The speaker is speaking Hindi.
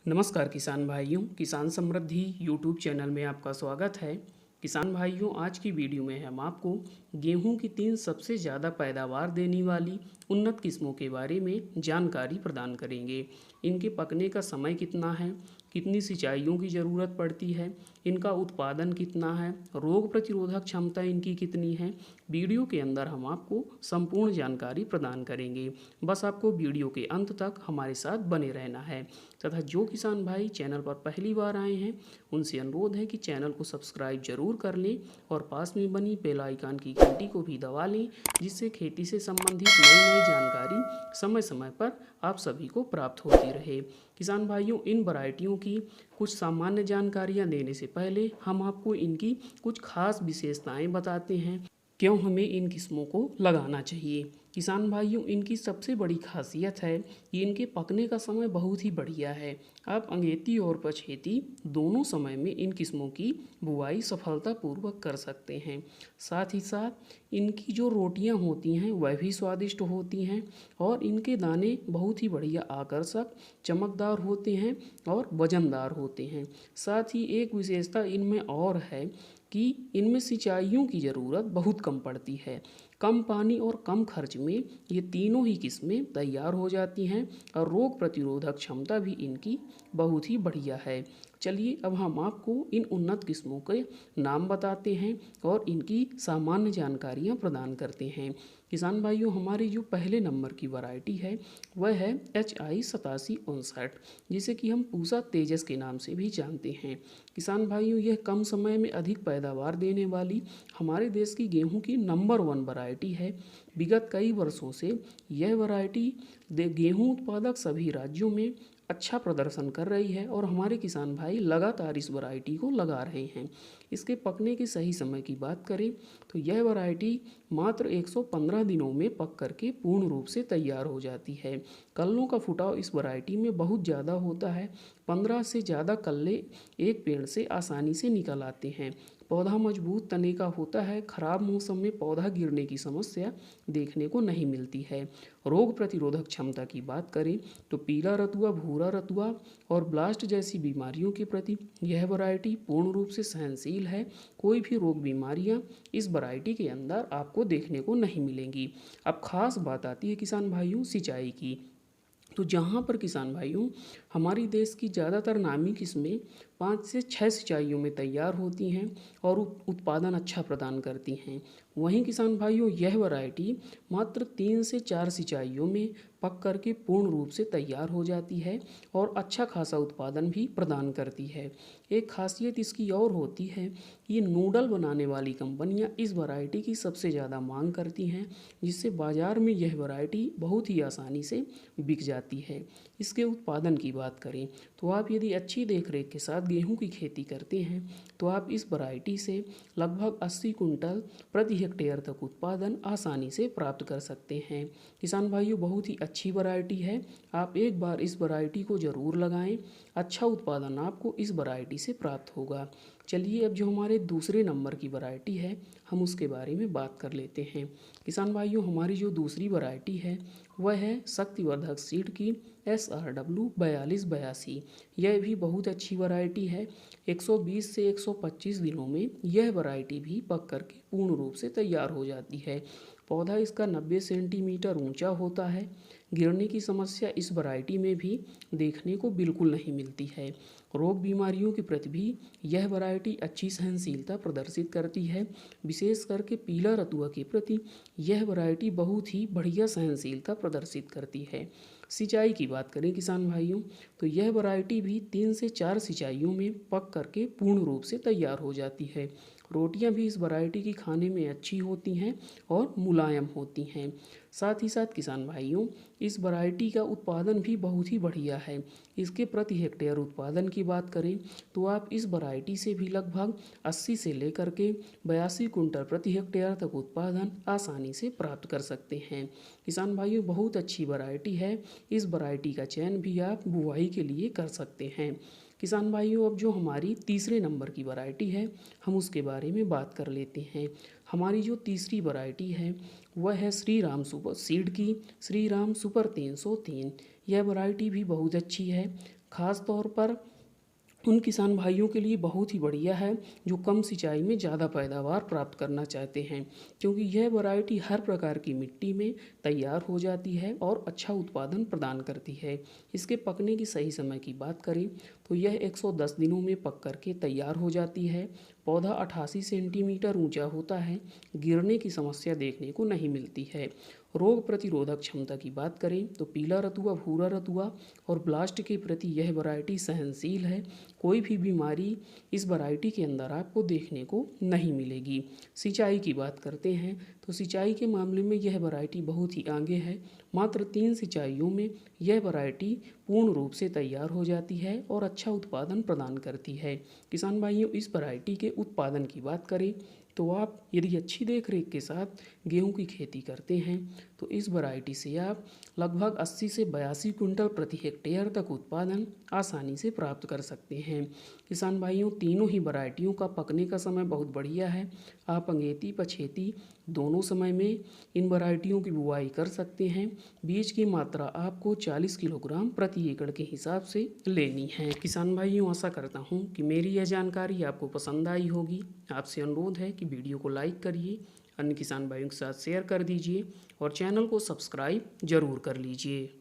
नमस्कार किसान भाइयों, किसान समृद्धि यूट्यूब चैनल में आपका स्वागत है। किसान भाइयों, आज की वीडियो में हम आपको गेहूं की 3 सबसे ज़्यादा पैदावार देने वाली उन्नत किस्मों के बारे में जानकारी प्रदान करेंगे। इनके पकने का समय कितना है, कितनी सिंचाइयों की ज़रूरत पड़ती है, इनका उत्पादन कितना है, रोग प्रतिरोधक क्षमता इनकी कितनी है। वीडियो के अंदर हम आपको संपूर्ण जानकारी प्रदान करेंगे। बस आपको वीडियो के अंत तक हमारे साथ बने रहना है। तथा जो किसान भाई चैनल पर पहली बार आए हैं उनसे अनुरोध है कि चैनल को सब्सक्राइब जरूर कर लें और पास में बनी बेल आइकन की घंटी को भी दबा लें, जिससे खेती से संबंधित नई नई जानकारी समय समय पर आप सभी को प्राप्त होती रहे। किसान भाइयों, इन वैरायटियों की कुछ सामान्य जानकारियां देने से पहले हम आपको इनकी कुछ खास विशेषताएं बताते हैं, क्यों हमें इन किस्मों को लगाना चाहिए। किसान भाइयों, इनकी सबसे बड़ी खासियत है कि इनके पकने का समय बहुत ही बढ़िया है। आप अगेती और पछेती दोनों समय में इन किस्मों की बुआई सफलतापूर्वक कर सकते हैं। साथ ही साथ इनकी जो रोटियां होती हैं वह भी स्वादिष्ट होती हैं और इनके दाने बहुत ही बढ़िया आकर्षक, चमकदार होते हैं और वजनदार होते हैं। साथ ही एक विशेषता इनमें और है कि इनमें सिंचाइयों की ज़रूरत बहुत कम पड़ती है। कम पानी और कम खर्च में ये तीनों ही किस्में तैयार हो जाती हैं और रोग प्रतिरोधक क्षमता भी इनकी बहुत ही बढ़िया है। चलिए अब हम आपको इन उन्नत किस्मों के नाम बताते हैं और इनकी सामान्य जानकारियाँ प्रदान करते हैं। किसान भाइयों, हमारी जो पहले नंबर की वैरायटी है वह है HI 8759, जिसे कि हम पूसा तेजस के नाम से भी जानते हैं। किसान भाइयों, यह कम समय में अधिक पैदावार देने वाली हमारे देश की गेहूं की नंबर 1 वैरायटी है। विगत कई वर्षों से यह वैरायटी गेहूं उत्पादक सभी राज्यों में अच्छा प्रदर्शन कर रही है और हमारे किसान भाई लगातार इस वैरायटी को लगा रहे हैं। इसके पकने के सही समय की बात करें तो यह वैरायटी मात्र 115 दिनों में पक करके पूर्ण रूप से तैयार हो जाती है। कल्लों का फुटाव इस वैरायटी में बहुत ज़्यादा होता है। 15 से ज़्यादा कल्ले एक पेड़ से आसानी से निकल आते हैं। पौधा मजबूत तने का होता है। खराब मौसम में पौधा गिरने की समस्या देखने को नहीं मिलती है। रोग प्रतिरोधक क्षमता की बात करें तो पीला रतुआ, भूरा रतुआ और ब्लास्ट जैसी बीमारियों के प्रति यह वैरायटी पूर्ण रूप से सहनशील है। कोई भी रोग बीमारियां इस वैरायटी के अंदर आपको देखने को नहीं मिलेंगी। अब खास बात आती है किसान भाइयों सिंचाई की। तो जहाँ पर किसान भाइयों हमारी देश की ज़्यादातर नामी किस्में 5 से 6 सिंचाइयों में तैयार होती हैं और उत्पादन अच्छा प्रदान करती हैं, वहीं किसान भाइयों यह वैरायटी मात्र 3 से 4 सिंचाइयों में पक करके पूर्ण रूप से तैयार हो जाती है और अच्छा खासा उत्पादन भी प्रदान करती है। एक खासियत इसकी और होती है, ये नूडल बनाने वाली कंपनियां इस वैरायटी की सबसे ज़्यादा मांग करती हैं, जिससे बाज़ार में यह वैरायटी बहुत ही आसानी से बिक जाती है। इसके उत्पादन की बात करें तो आप यदि अच्छी देखरेख के साथ गेहूं की खेती करते हैं तो आप इस वैरायटी से लगभग 80 कुंटल प्रति हेक्टेयर तक उत्पादन आसानी से प्राप्त कर सकते हैं। किसान भाइयों, बहुत ही अच्छी वैरायटी है। आप एक बार इस वैरायटी को ज़रूर लगाएं। अच्छा उत्पादन आपको इस वैरायटी से प्राप्त होगा। चलिए अब जो हमारे दूसरे नंबर की वैरायटी है हम उसके बारे में बात कर लेते हैं। किसान भाइयों, हमारी जो दूसरी वैरायटी है वह है शक्तिवर्धक सीड की SRW 4282। यह भी बहुत अच्छी वैरायटी है। 120 से 125 दिनों में यह वैरायटी भी पक करके पूर्ण रूप से तैयार हो जाती है। पौधा इसका 90 सेंटीमीटर ऊंचा होता है। गिरने की समस्या इस वैरायटी में भी देखने को बिल्कुल नहीं मिलती है। रोग बीमारियों के प्रति भी यह वैरायटी अच्छी सहनशीलता प्रदर्शित करती है। विशेष करके पीला रतुआ के प्रति यह वैरायटी बहुत ही बढ़िया सहनशीलता प्रदर्शित करती है। सिंचाई की बात करें किसान भाइयों तो यह वैरायटी भी 3 से 4 सिंचाइयों में पक करके पूर्ण रूप से तैयार हो जाती है। रोटियां भी इस वैरायटी की खाने में अच्छी होती हैं और मुलायम होती हैं। साथ ही साथ किसान भाइयों इस वैरायटी का उत्पादन भी बहुत ही बढ़िया है। इसके प्रति हेक्टेयर उत्पादन की बात करें तो आप इस वैरायटी से भी लगभग 80 से लेकर के 82 कुंटल प्रति हेक्टेयर तक उत्पादन आसानी से प्राप्त कर सकते हैं। किसान भाइयों, बहुत अच्छी वैरायटी है। इस वैरायटी का चयन भी आप बुआई के लिए कर सकते हैं। किसान भाइयों, अब जो हमारी तीसरे नंबर की वैरायटी है हम उसके बारे में बात कर लेते हैं। हमारी जो तीसरी वैरायटी है वह है श्री राम सुपर सीड की श्री राम सुपर 303। यह वैरायटी भी बहुत अच्छी है। खास तौर पर उन किसान भाइयों के लिए बहुत ही बढ़िया है जो कम सिंचाई में ज़्यादा पैदावार प्राप्त करना चाहते हैं, क्योंकि यह वैरायटी हर प्रकार की मिट्टी में तैयार हो जाती है और अच्छा उत्पादन प्रदान करती है। इसके पकने की सही समय की बात करें तो यह 110 दिनों में पक करके तैयार हो जाती है। पौधा 88 सेंटीमीटर ऊंचा होता है। गिरने की समस्या देखने को नहीं मिलती है। रोग प्रतिरोधक क्षमता की बात करें तो पीला रतुआ, भूरा रतुआ और ब्लास्ट के प्रति यह वैरायटी सहनशील है। कोई भी बीमारी इस वैरायटी के अंदर आपको देखने को नहीं मिलेगी। सिंचाई की बात करते हैं तो सिंचाई के मामले में यह वैरायटी बहुत ही आगे है। मात्र 3 सिंचाइयों में यह वैरायटी पूर्ण रूप से तैयार हो जाती है और अच्छा उत्पादन प्रदान करती है। किसान भाइयों, इस वैरायटी के उत्पादन की बात करें तो आप यदि अच्छी देखरेख के साथ गेहूं की खेती करते हैं तो इस वैरायटी से आप लगभग 80 से 82 कुंटल प्रति हेक्टेयर तक उत्पादन आसानी से प्राप्त कर सकते हैं। किसान भाइयों, तीनों ही वैरायटियों का पकने का समय बहुत बढ़िया है। आप अंगेती पछेती दोनों समय में इन वैरायटियों की बुआई कर सकते हैं। बीज की मात्रा आपको 40 किलोग्राम प्रति एकड़ के हिसाब से लेनी है। किसान भाइयों, आशा करता हूँ कि मेरी यह जानकारी आपको पसंद आई होगी। आपसे अनुरोध है कि वीडियो को लाइक करिए, अन्य किसान भाइयों के साथ शेयर कर दीजिए और चैनल को सब्सक्राइब जरूर कर लीजिए।